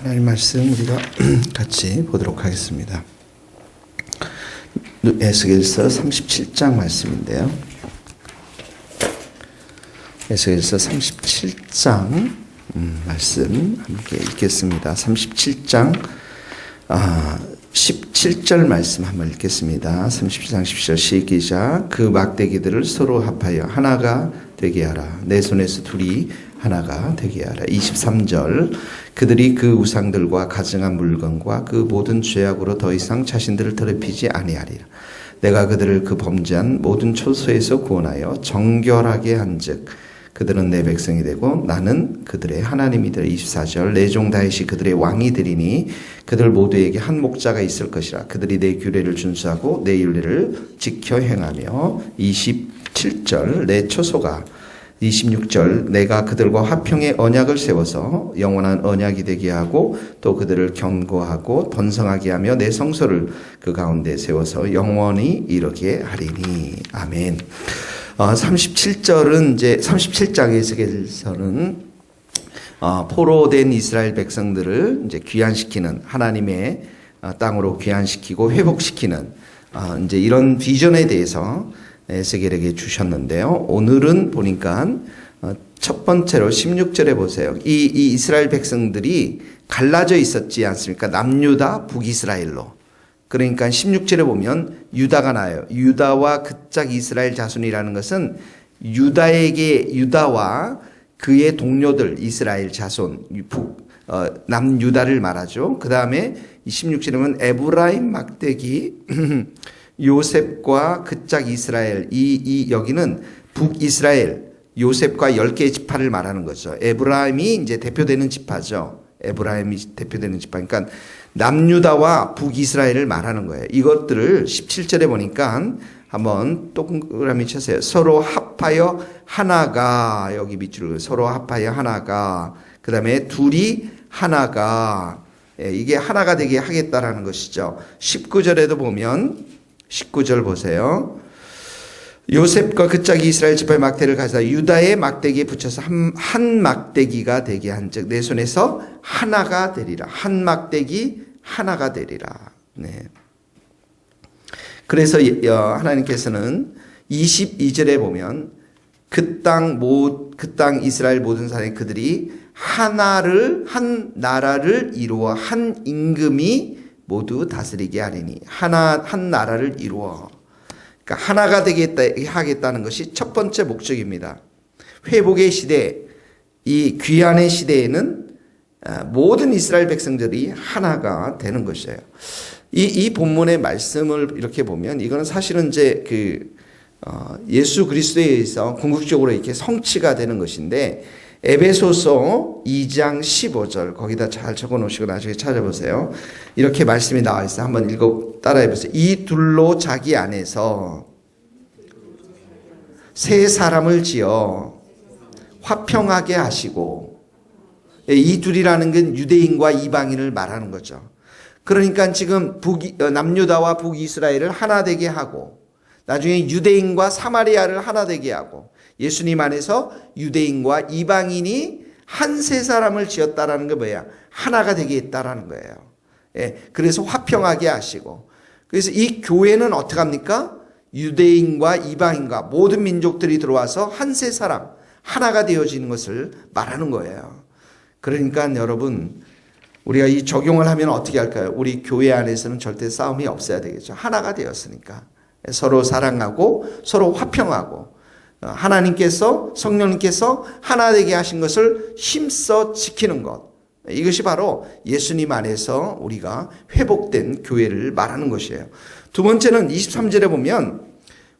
하나님 말씀 우리가 같이 보도록 하겠습니다. 에스겔서 37장 말씀인데요. 에스겔서 37장 말씀 함께 읽겠습니다. 37장 17절 말씀 한번 읽겠습니다. 37장 10절 시기자 그 막대기들을 서로 합하여 하나가 되게 하라. 내 손에서 둘이 하나가 되게 하라. 23절 그들이 그 우상들과 가증한 물건과 그 모든 죄악으로 더 이상 자신들을 더럽히지 아니하리라. 내가 그들을 그 범죄한 모든 초소에서 구원하여 정결하게 한즉 그들은 내 백성이 되고 나는 그들의 하나님이 되리라. 24절 내 종 다윗이 그들의 왕이 되리니 그들 모두에게 한 목자가 있을 것이라. 그들이 내 규례를 준수하고 내 율례를 지켜 행하며 27절 내 초소가 26절 내가 그들과 화평의 언약을 세워서 영원한 언약이 되게 하고 또 그들을 견고하고 번성하게 하며 내 성소를 그 가운데 세워서 영원히 이르게 하리니. 아멘. 37절은 이제 37장에서는 포로된 이스라엘 백성들을 이제 귀환시키는 하나님의 땅으로 귀환시키고 회복시키는 이제 이런 비전에 대해서 에스겔에게 주셨는데요. 오늘은 보니까 첫 번째로 16절에 보세요. 이 이스라엘 백성들이 갈라져 있었지 않습니까? 남유다, 북이스라엘로. 그러니까 16절에 보면 유다가 나요. 유다와 그짝 이스라엘 자손이라는 것은 유다와 그의 동료들 이스라엘 자손 남유다를 말하죠. 그 다음에 16절에 보면 에브라임 막대기 요셉과 그짝 이스라엘 여기는 북이스라엘 요셉과 10개의 지파를 말하는 거죠. 에브라임이 이제 대표되는 지파죠. 에브라임이 대표되는 지파. 그러니까 남유다와 북이스라엘을 말하는 거예요. 이것들을 17절에 보니까 한번 동그라미 쳐세요. 서로 합하여 하나가 여기 밑줄을 서로 합하여 하나가 그 다음에 둘이 하나가 이게 하나가 되게 하겠다라는 것이죠. 19절에도 보면 19절 보세요. 요셉과 그짝 이스라엘 지파의 막대를 가져다 유다의 막대기에 붙여서 한 막대기가 되게 한즉 내 손에서 하나가 되리라. 한 막대기 하나가 되리라. 네. 그래서 하나님께서는 22절에 보면 그 땅 이스라엘 모든 사람이 그들이 한 나라를 이루어 한 임금이 모두 다스리게 하리니 한 나라를 이루어. 그러니까 하나가 하겠다는 것이 첫 번째 목적입니다. 회복의 시대, 이 귀환의 시대에는 모든 이스라엘 백성들이 하나가 되는 것이에요. 이 본문의 말씀을 이렇게 보면 이거는 사실은 이제 예수 그리스도에 의해서 궁극적으로 이렇게 성취가 되는 것인데 에베소서 2장 15절 거기다 잘 적어 놓으시고 나중에 찾아보세요. 이렇게 말씀이 나와 있어요. 한번 따라해 보세요. 이 둘로 자기 안에서 새 사람을 지어 화평하게 하시고 이 둘이라는 건 유대인과 이방인을 말하는 거죠. 그러니까 지금 남유다와 북이스라엘을 하나 되게 하고 나중에 유대인과 사마리아를 하나 되게 하고 예수님 안에서 유대인과 이방인이 한 세 사람을 지었다라는 게 뭐야? 하나가 되게 했다라는 거예요. 예, 그래서 화평하게 하시고. 그래서 이 교회는 어떻게 합니까? 유대인과 이방인과 모든 민족들이 들어와서 한 세 사람, 하나가 되어지는 것을 말하는 거예요. 그러니까 여러분, 우리가 이 적용을 하면 어떻게 할까요? 우리 교회 안에서는 절대 싸움이 없어야 되겠죠. 하나가 되었으니까. 서로 사랑하고 서로 화평하고 하나님께서 성령님께서 하나 되게 하신 것을 힘써 지키는 것. 이것이 바로 예수님 안에서 우리가 회복된 교회를 말하는 것이에요. 두 번째는 23절에 보면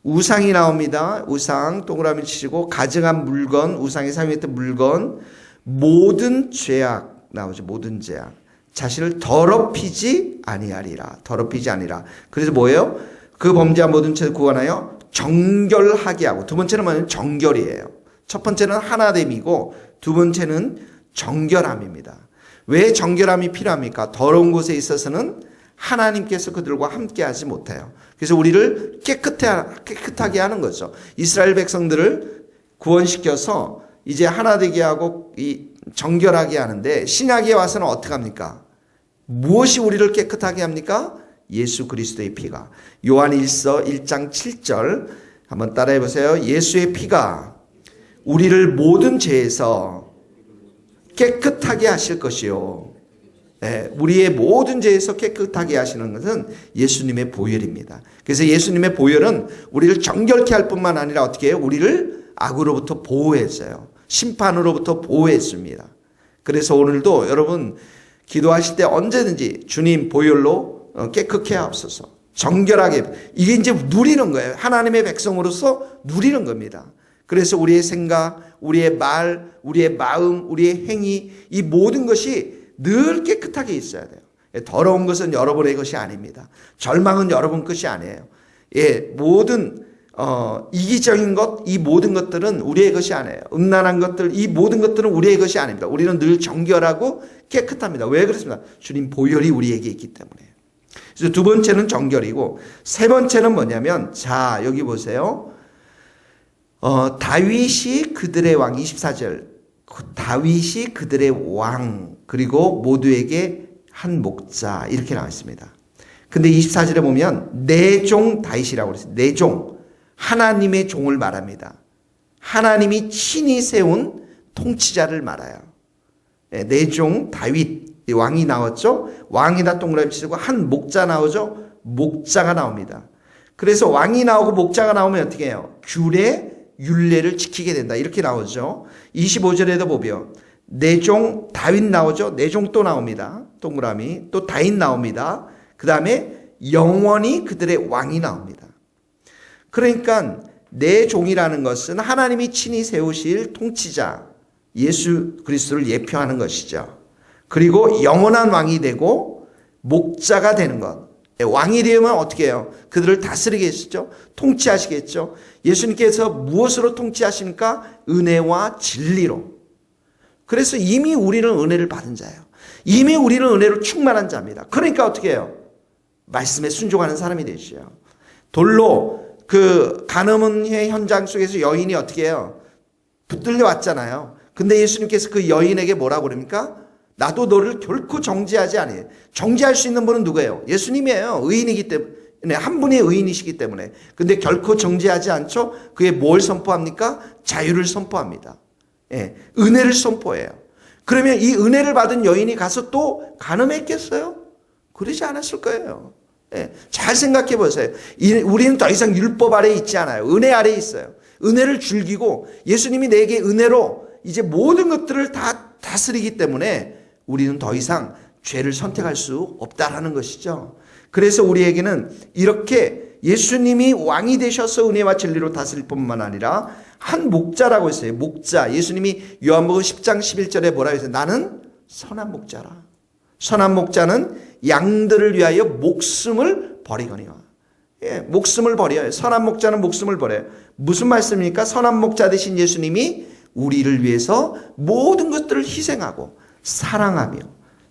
우상이 나옵니다. 우상 동그라미 치시고 가증한 물건, 우상이 사용했던 물건, 모든 죄악 나오죠. 모든 죄악. 자신을 더럽히지 아니하리라. 더럽히지 아니라. 그래서 뭐예요? 그 범죄한 모든 죄를 구원하여 정결하게 하고. 두 번째는 뭐냐면 정결이에요. 첫 번째는 하나됨이고 두 번째는 정결함입니다. 왜 정결함이 필요합니까? 더러운 곳에 있어서는 하나님께서 그들과 함께 하지 못해요. 그래서 우리를 깨끗하게 하는 거죠. 이스라엘 백성들을 구원시켜서 이제 하나 되게 하고 정결하게 하는데 신약에 와서는 어떻게 합니까? 무엇이 우리를 깨끗하게 합니까? 예수 그리스도의 피가. 요한 1서 1장 7절 한번 따라해 보세요. 예수의 피가 우리를 모든 죄에서 깨끗하게 하실 것이요. 네, 우리의 모든 죄에서 깨끗하게 하시는 것은 예수님의 보혈입니다. 그래서 예수님의 보혈은 우리를 정결케 할 뿐만 아니라 어떻게 해요? 우리를 악으로부터 보호했어요. 심판으로부터 보호했습니다. 그래서 오늘도 여러분 기도하실 때 언제든지 주님 보혈로 깨끗게 하옵소서. 정결하게. 이게 이제 누리는 거예요. 하나님의 백성으로서 누리는 겁니다. 그래서 우리의 생각, 우리의 말, 우리의 마음, 우리의 행위 이 모든 것이 늘 깨끗하게 있어야 돼요. 더러운 것은 여러분의 것이 아닙니다. 절망은 여러분 것이 아니에요. 모든 이기적인 것, 이 모든 것들은 우리의 것이 아니에요. 음란한 것들, 이 모든 것들은 우리의 것이 아닙니다. 우리는 늘 정결하고 깨끗합니다. 왜 그렇습니까? 주님 보혈이 우리에게 있기 때문에. 그래서 두 번째는 정결이고, 세 번째는 뭐냐면, 자, 여기 보세요. 다윗이 그들의 왕, 24절. 다윗이 그들의 왕, 그리고 모두에게 한 목자, 이렇게 나와 있습니다. 근데 24절에 보면, 내 종 다윗이라고 그랬어요. 내 종. 하나님의 종을 말합니다. 하나님이 친히 세운 통치자를 말해요. 내 종 다윗, 왕이 나왔죠? 왕이다 동그라미 치고 한 목자 나오죠? 목자가 나옵니다. 그래서 왕이 나오고 목자가 나오면 어떻게 해요? 규례, 율례를 지키게 된다. 이렇게 나오죠. 25절에도 보면 내 종 다윗 나오죠? 내 종 또 나옵니다. 동그라미. 또 다윗 나옵니다. 그 다음에 영원히 그들의 왕이 나옵니다. 그러니까 내 종이라는 것은 하나님이 친히 세우실 통치자 예수 그리스도를 예표하는 것이죠. 그리고 영원한 왕이 되고 목자가 되는 것. 왕이 되면 어떻게 해요? 그들을 다스리겠죠? 통치하시겠죠? 예수님께서 무엇으로 통치하십니까? 은혜와 진리로. 그래서 이미 우리는 은혜를 받은 자예요. 이미 우리는 은혜로 충만한 자입니다. 그러니까 어떻게 해요? 말씀에 순종하는 사람이 되시죠. 돌로 그 가늠의 현장 속에서 여인이 어떻게 해요? 붙들려 왔잖아요. 근데 예수님께서 그 여인에게 뭐라고 그럽니까? 나도 너를 결코 정죄하지 아니에요. 정죄할 수 있는 분은 누구예요? 예수님이에요. 의인이기 때문에. 한 분이 의인이시기 때문에. 근데 결코 정죄하지 않죠? 그게 뭘 선포합니까? 자유를 선포합니다. 예, 은혜를 선포해요. 그러면 이 은혜를 받은 여인이 가서 또 간음했겠어요? 그러지 않았을 거예요. 예, 잘 생각해 보세요. 우리는 더 이상 율법 아래에 있지 않아요. 은혜 아래에 있어요. 은혜를 즐기고 예수님이 내게 은혜로 이제 모든 것들을 다 다스리기 때문에 우리는 더 이상 죄를 선택할 수 없다라는 것이죠. 그래서 우리에게는 이렇게 예수님이 왕이 되셔서 은혜와 진리로 다스릴 뿐만 아니라 한 목자라고 했어요. 목자. 예수님이 요한복음 10장 11절에 뭐라고 했어요? 나는 선한 목자라. 선한 목자는 양들을 위하여 목숨을 버리거니와. 예, 목숨을 버려요. 선한 목자는 목숨을 버려요. 무슨 말씀입니까? 선한 목자 되신 예수님이 우리를 위해서 모든 것들을 희생하고 사랑하며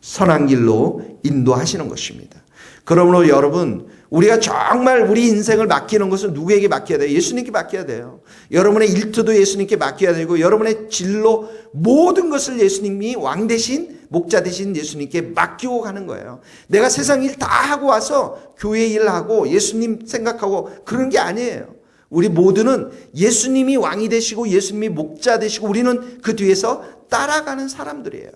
선한 길로 인도하시는 것입니다. 그러므로 여러분, 우리가 정말 우리 인생을 맡기는 것은 누구에게 맡겨야 돼요? 예수님께 맡겨야 돼요. 여러분의 일터도 예수님께 맡겨야 되고, 여러분의 진로 모든 것을 예수님이 왕 대신 목자 대신 예수님께 맡기고 가는 거예요. 내가 세상 일 다 하고 와서 교회 일 하고 예수님 생각하고 그런 게 아니에요. 우리 모두는 예수님이 왕이 되시고 예수님이 목자 되시고 우리는 그 뒤에서 따라가는 사람들이에요.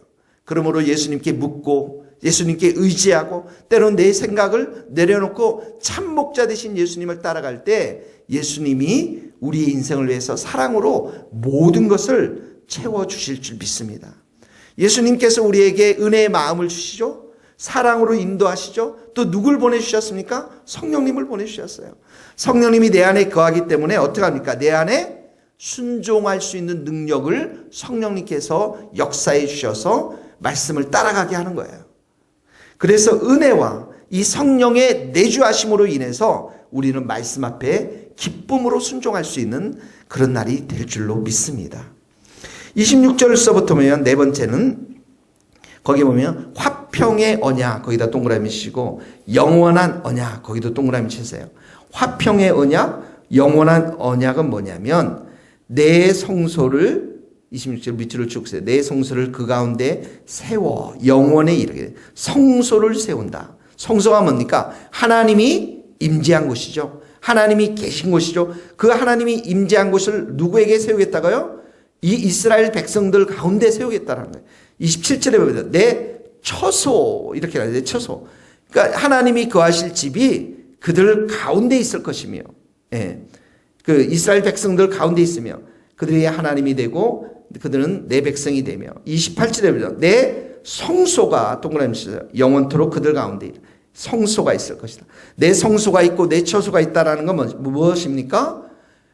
그러므로 예수님께 묻고 예수님께 의지하고 때로는 내 생각을 내려놓고 참 목자 되신 예수님을 따라갈 때 예수님이 우리의 인생을 위해서 사랑으로 모든 것을 채워주실 줄 믿습니다. 예수님께서 우리에게 은혜의 마음을 주시죠. 사랑으로 인도하시죠. 또 누굴 보내주셨습니까? 성령님을 보내주셨어요. 성령님이 내 안에 거하기 때문에 어떻게 합니까? 내 안에 순종할 수 있는 능력을 성령님께서 역사해 주셔서 말씀을 따라가게 하는 거예요. 그래서 은혜와 이 성령의 내주하심으로 인해서 우리는 말씀 앞에 기쁨으로 순종할 수 있는 그런 날이 될 줄로 믿습니다. 26절서부터 보면 네 번째는 거기 보면 화평의 언약 거기다 동그라미 치시고 영원한 언약 거기도 동그라미 치세요. 화평의 언약, 영원한 언약은 뭐냐면 내 성소를 26절 밑으로 쭉 세워. 내 성소를 그 가운데 세워 영원에 이르게. 성소를 세운다. 성소가 뭡니까? 하나님이 임재한 곳이죠. 하나님이 계신 곳이죠. 그 하나님이 임재한 곳을 누구에게 세우겠다고요? 이 이스라엘 백성들 가운데 세우겠다는 거예요. 27절에 보면 내 처소 이렇게 나와요. 내 처소. 그러니까 하나님이 거하실 집이 그들 가운데 있을 것이며, 예. 그 이스라엘 백성들 가운데 있으며 그들이 하나님이 되고 그들은 내 백성이 되며 28절에 보면 내 성소가 동그라미 치세요. 영원토록 그들 가운데 성소가 있을 것이다. 내 성소가 있고 내 처소가 있다라는 건 무엇입니까?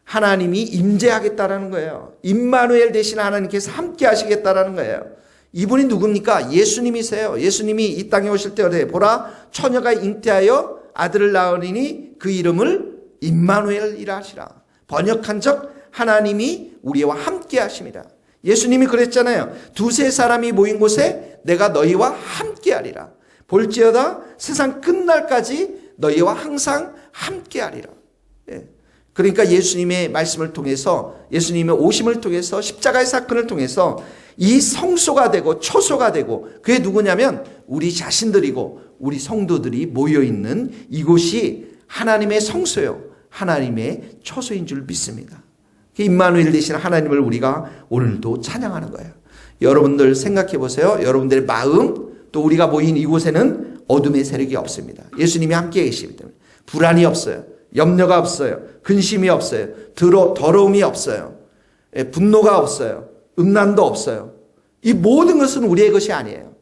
하나님이 임재하겠다라는 거예요. 임마누엘 되신 하나님께서 함께 하시겠다라는 거예요. 이분이 누굽니까? 예수님이세요. 예수님이 이 땅에 오실 때 어디 보라 처녀가 잉태하여 아들을 낳으리니 그 이름을 임마누엘이라 하시라. 번역한적 하나님이 우리와 함께 하십니다. 예수님이 그랬잖아요. 두세 사람이 모인 곳에 내가 너희와 함께 하리라. 볼지어다 세상 끝날까지 너희와 항상 함께 하리라. 예. 그러니까 예수님의 말씀을 통해서 예수님의 오심을 통해서 십자가의 사건을 통해서 이 성소가 되고 초소가 되고 그게 누구냐면 우리 자신들이고 우리 성도들이 모여있는 이곳이 하나님의 성소요 하나님의 초소인 줄 믿습니다. 임마누엘 되신 하나님을 우리가 오늘도 찬양하는 거예요. 여러분들 생각해 보세요. 여러분들의 마음 또 우리가 모인 이곳에는 어둠의 세력이 없습니다. 예수님이 함께 계시기 때문에 불안이 없어요. 염려가 없어요. 근심이 없어요. 더러움이 없어요. 분노가 없어요. 음란도 없어요. 이 모든 것은 우리의 것이 아니에요.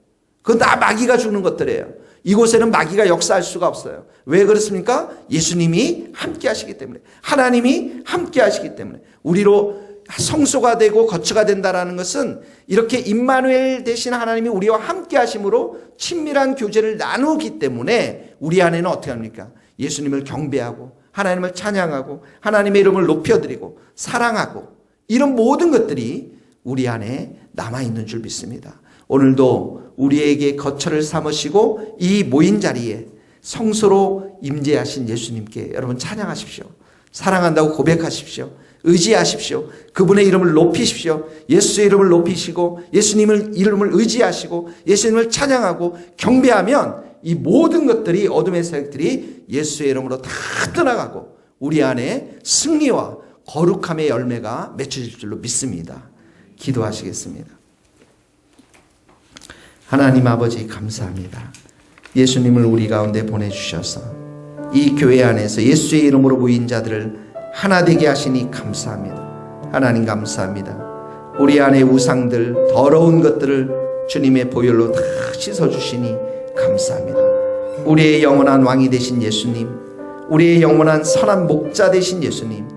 그건 다 마귀가 주는 것들이에요. 이곳에는 마귀가 역사할 수가 없어요. 왜 그렇습니까? 예수님이 함께 하시기 때문에 하나님이 함께 하시기 때문에 우리로 성소가 되고 거처가 된다라는 것은 이렇게 임마누엘 되신 하나님이 우리와 함께 하심으로 친밀한 교제를 나누기 때문에 우리 안에는 어떻게 합니까? 예수님을 경배하고 하나님을 찬양하고 하나님의 이름을 높여드리고 사랑하고 이런 모든 것들이 우리 안에 남아있는 줄 믿습니다. 오늘도 우리에게 거처를 삼으시고 이 모인 자리에 성소로 임재하신 예수님께 여러분 찬양하십시오. 사랑한다고 고백하십시오. 의지하십시오. 그분의 이름을 높이십시오. 예수의 이름을 높이시고 예수님의 이름을 의지하시고 예수님을 찬양하고 경배하면 이 모든 것들이 어둠의 세력들이 예수의 이름으로 다 떠나가고 우리 안에 승리와 거룩함의 열매가 맺혀질 줄로 믿습니다. 기도하시겠습니다. 하나님 아버지 감사합니다. 예수님을 우리 가운데 보내주셔서 이 교회 안에서 예수의 이름으로 모인 자들을 하나 되게 하시니 감사합니다. 하나님 감사합니다. 우리 안에 우상들 더러운 것들을 주님의 보혈로 다 씻어주시니 감사합니다. 우리의 영원한 왕이 되신 예수님, 우리의 영원한 선한 목자 되신 예수님,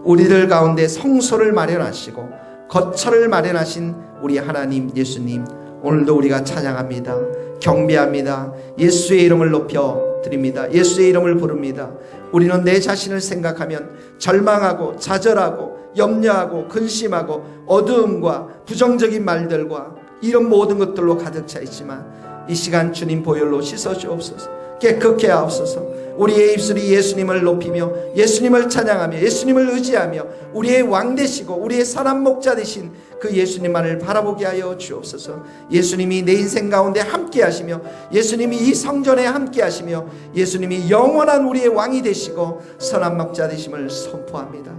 우리들 가운데 성소를 마련하시고 거처를 마련하신 우리 하나님 예수님, 오늘도 우리가 찬양합니다. 경배합니다. 예수의 이름을 높여 드립니다. 예수의 이름을 부릅니다. 우리는 내 자신을 생각하면 절망하고 좌절하고 염려하고 근심하고 어두움과 부정적인 말들과 이런 모든 것들로 가득 차 있지만 이 시간 주님 보혈로 씻어주옵소서. 깨끗게 하옵소서. 우리의 입술이 예수님을 높이며 예수님을 찬양하며 예수님을 의지하며 우리의 왕 되시고 우리의 선한 목자 되신 그 예수님만을 바라보게 하여 주옵소서. 예수님이 내 인생 가운데 함께 하시며 예수님이 이 성전에 함께 하시며 예수님이 영원한 우리의 왕이 되시고 선한 목자 되심을 선포합니다.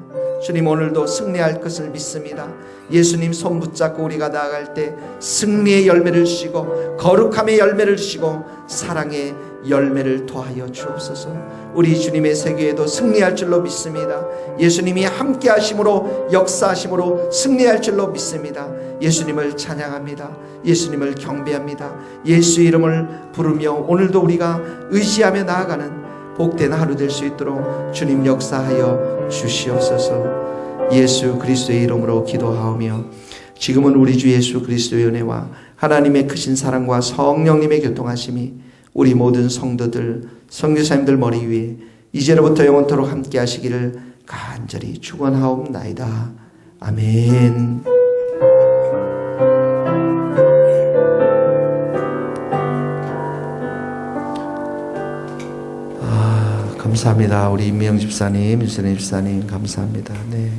주님 오늘도 승리할 것을 믿습니다. 예수님 손 붙잡고 우리가 나아갈 때 승리의 열매를 주시고 거룩함의 열매를 주시고 사랑의 열매를 더하여 주옵소서. 우리 주님의 세계에도 승리할 줄로 믿습니다. 예수님이 함께 하심으로 역사하심으로 승리할 줄로 믿습니다. 예수님을 찬양합니다. 예수님을 경배합니다. 예수의 이름을 부르며 오늘도 우리가 의지하며 나아가는 복된 하루 될 수 있도록 주님 역사하여 주시옵소서. 예수 그리스도의 이름으로 기도하오며 지금은 우리 주 예수 그리스도의 은혜와 하나님의 크신 사랑과 성령님의 교통하심이 우리 모든 성도들 선교사님들 머리 위에 이제로부터 영원토록 함께 하시기를 간절히 축원하옵나이다. 아멘. 감사합니다. 우리 임미영 집사님, 유선희 집사님 감사합니다. 네.